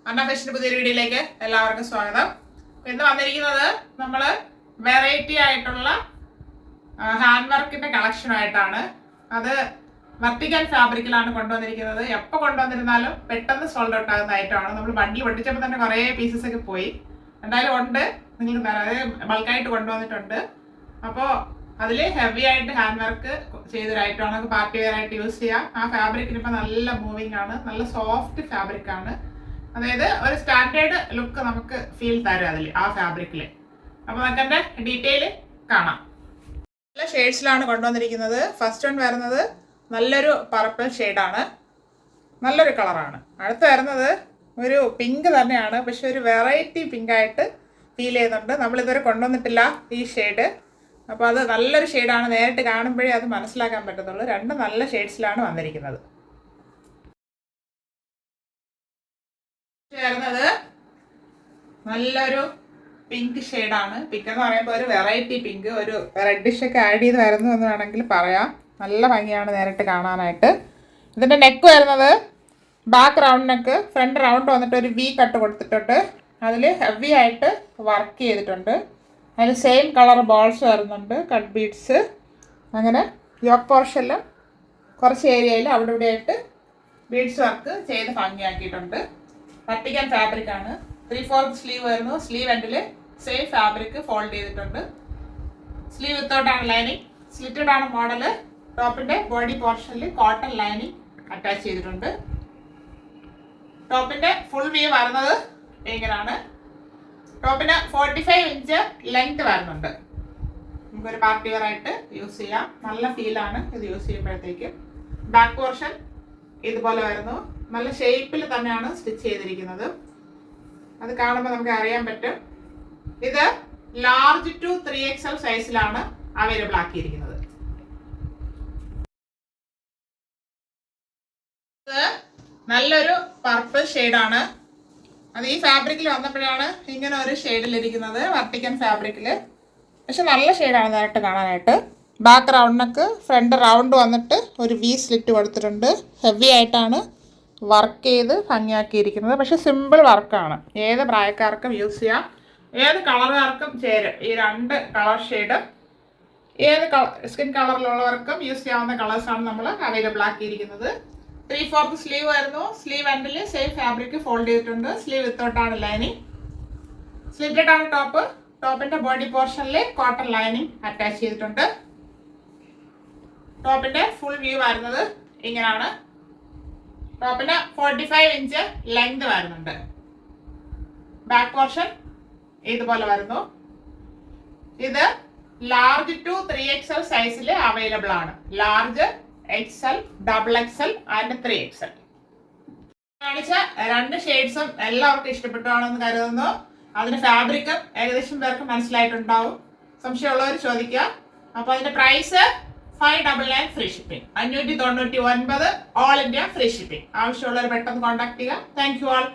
അന്ന ഫാഷന്റെ പുതിയൊരു വീഡിയോയിലേക്ക് എല്ലാവർക്കും സ്വാഗതം. ഇന്ന് വന്നിരിക്കുന്നത് നമ്മൾ വെറൈറ്റി ആയിട്ടുള്ള ഹാൻഡ് വർക്കിന്റെ കളക്ഷനായിട്ടാണ്. അത് വെർട്ടിക്കൽ ഫാബ്രിക്കിലാണ് കൊണ്ടുവന്നിരിക്കുന്നത്. എപ്പോൾ കൊണ്ടുവന്നിരുന്നാലും പെട്ടെന്ന് സോൾഡ് ഔട്ട് ആകുന്ന ഐറ്റമാണ്. നമ്മൾ ബണ്ടിൽ പൊട്ടിച്ചപ്പോൾ തന്നെ കുറേ പീസസ് ഒക്കെ പോയി. എന്തായാലും ഉണ്ട്, നിങ്ങൾക്ക് അതായത് ബൾക്കായിട്ട് കൊണ്ടുവന്നിട്ടുണ്ട്. അപ്പോൾ അതിൽ ഹെവി ആയിട്ട് ഹാൻഡ് വർക്ക് ചെയ്തൊരു ഐറ്റമാണ്. നമുക്ക് പാർട്ടി വെയർ ആയിട്ട് യൂസ് ചെയ്യാം. ആ ഫാബ്രിക്കിന് ഇപ്പം നല്ല മൂവിങ് ആണ്, നല്ല സോഫ്റ്റ് ഫാബ്രിക് ആണ്. അതായത് ഒരു സ്റ്റാൻഡേർഡ് ലുക്ക് നമുക്ക് ഫീൽ തരും അതിൽ, ആ ഫാബ്രിക്കിൽ. അപ്പോൾ നമുക്ക് എൻ്റെ ഡീറ്റെയിൽ കാണാം. നല്ല ഷെയ്ഡ്സിലാണ് കൊണ്ടുവന്നിരിക്കുന്നത്. ഫസ്റ്റ് വൺ വരുന്നത് നല്ലൊരു പർപ്പിൾ ഷെയ്ഡാണ്, നല്ലൊരു കളറാണ്. അടുത്ത് വരുന്നത് ഒരു പിങ്ക് തന്നെയാണ്, പക്ഷെ ഒരു വെറൈറ്റി പിങ്കായിട്ട് ഫീൽ ചെയ്യുന്നുണ്ട്. നമ്മളിതുവരെ കൊണ്ടുവന്നിട്ടില്ല ഈ ഷെയ്ഡ്. അപ്പോൾ അത് നല്ലൊരു ഷെയ്ഡാണ്, നേരിട്ട് കാണുമ്പോഴേ അത് മനസ്സിലാക്കാൻ പറ്റത്തുള്ളൂ. രണ്ട് നല്ല ഷെയ്ഡ്സിലാണ് വന്നിരിക്കുന്നത്. വരുന്നത് നല്ലൊരു പിങ്ക് ഷെയ്ഡാണ്. പിങ്ക് എന്ന് പറയുമ്പോൾ ഒരു വെറൈറ്റി പിങ്ക്, ഒരു റെഡിഷ് ഒക്കെ ആഡ് ചെയ്ത് വരുന്നു എന്ന് വേണമെങ്കിൽ പറയാം. നല്ല ഭംഗിയാണ് നേരിട്ട് കാണാനായിട്ട്. ഇതിൻ്റെ നെക്ക് വരുന്നത് back round neck, front round വന്നിട്ട് ഒരു വി കട്ട് കൊടുത്തിട്ടുണ്ട്. അതിൽ ഹെവി ആയിട്ട് വർക്ക് ചെയ്തിട്ടുണ്ട്. അതിൽ സെയിം കളർ ബോൾസ് വരുന്നുണ്ട്, കട്ട് ബീഡ്സ്. അങ്ങനെ യോക്ക് പോർഷനിലും കുറച്ച് ഏരിയയിൽ അവിടെ ഇവിടെ ആയിട്ട് ബീഡ്സ് വർക്ക് ചെയ്ത് ഭംഗിയാക്കിയിട്ടുണ്ട്. വെർട്ടിക്കൽ ഫാബ്രിക് ആണ്. 3/4 സ്ലീവ് വരുന്നു. സ്ലീവ് എൻഡിൽ സെയിം ഫാബ്രിക് ഫോൾഡ് ചെയ്തിട്ടുണ്ട്. സ്ലീവ് വിത്തൗട്ടാണ് ലൈനിങ്. സ്ലിറ്റഡ് ആണ് മോഡല്. ടോപ്പിൻ്റെ ബോഡി പോർഷനിൽ കോട്ടൺ ലൈനിങ് അറ്റാച്ച് ചെയ്തിട്ടുണ്ട്. ടോപ്പിൻ്റെ ഫുൾ വ്യൂ വരുന്നത് ഇങ്ങനെയാണ്. ടോപ്പിന് 45 ഇഞ്ച് ലെങ്ത് വരുന്നുണ്ട്. നമുക്കൊരു പാർട്ടി വെയർ ആയിട്ട് യൂസ് ചെയ്യാം. നല്ല ഫീലാണ് ഇത് യൂസ് ചെയ്യുമ്പോഴത്തേക്കും. ബാക്ക് പോർഷൻ ഇതുപോലെ വരുന്നു. നല്ല ഷേപ്പിൽ തന്നെയാണ് സ്റ്റിച്ച് ചെയ്തിരിക്കുന്നത്. അത് കാണുമ്പോൾ നമുക്ക് അറിയാൻ പറ്റും. ഇത് ലാർജ് ടു 3XL സൈസിലാണ് അവൈലബിൾ ആക്കിയിരിക്കുന്നത്. ഇത് നല്ലൊരു പർപ്പിൾ ഷെയ്ഡാണ്. അത് ഈ ഫാബ്രിക്കിൽ വന്നപ്പോഴാണ് ഇങ്ങനെ ഒരു ഷെയ്ഡിലിരിക്കുന്നത്, വെർട്ടിക്കൽ ഫാബ്രിക്കിൽ. പക്ഷെ നല്ല ഷെയ്ഡാണ് നേരിട്ട് കാണാനായിട്ട്. Back round neck, front round വന്നിട്ട് ഒരു വി സ്ലിറ്റ് കൊടുത്തിട്ടുണ്ട്. ഹെവി ആയിട്ടാണ് വർക്ക് ചെയ്ത് ഭംഗിയാക്കിയിരിക്കുന്നത്. പക്ഷെ സിമ്പിൾ വർക്കാണ്, ഏത് പ്രായക്കാർക്കും യൂസ് ചെയ്യാം, ഏത് കളറുകാർക്കും ചേരും. ഈ രണ്ട് കളർ ഷെയ്ഡ് ഏത് സ്കിൻ കളറിലുള്ളവർക്കും യൂസ് ചെയ്യാവുന്ന കളേഴ്സാണ് നമ്മൾ അവൈലബിൾ ആക്കിയിരിക്കുന്നത്. 3/4 സ്ലീവ് വരുന്നു. സ്ലീവ് എൻഡിൽ സെയിം ഫാബ്രിക് ഫോൾഡ് ചെയ്തിട്ടുണ്ട്. സ്ലീവ് വിത്തൗട്ടാണ് ലൈനിങ്. സ്ലിറ്റഡ് ആണ് ടോപ്പ്. ടോപ്പിൻ്റെ ബോഡി പോർഷനിൽ കോട്ടൺ ലൈനിങ് അറ്റാച്ച് ചെയ്തിട്ടുണ്ട്. ടോപ്പിൻ്റെ ഫുൾ വ്യൂ വരുന്നത് ഇങ്ങനെയാണ്. ടോപ്പിന് 45 ഇഞ്ച് ലെങ്ത് വരുന്നുണ്ട്. ബാക്ക് പോർഷൻ ഇതുപോലെ വരുന്നു. ഇത് ലാർജ് ടു 3XL സൈസിൽ അവൈലബിൾ ആണ്. Large, XL, XXL and 3XL. കാണിച്ച രണ്ട് ഷെയ്ഡ്സും എല്ലാവർക്കും ഇഷ്ടപ്പെട്ടാണെന്ന് കരുതുന്നു. അതിന് ഫാബ്രിക്കും ഏകദേശം പേർക്ക് മനസ്സിലായിട്ടുണ്ടാവും. സംശയമുള്ളവർ ചോദിക്കുക. അപ്പോൾ അതിൻ്റെ price 599 free shipping, 599 all India free shipping. ആവശ്യമുള്ളവർ പെട്ടെന്ന് കോൺടാക്ട് ചെയ്യുക. Thank you all.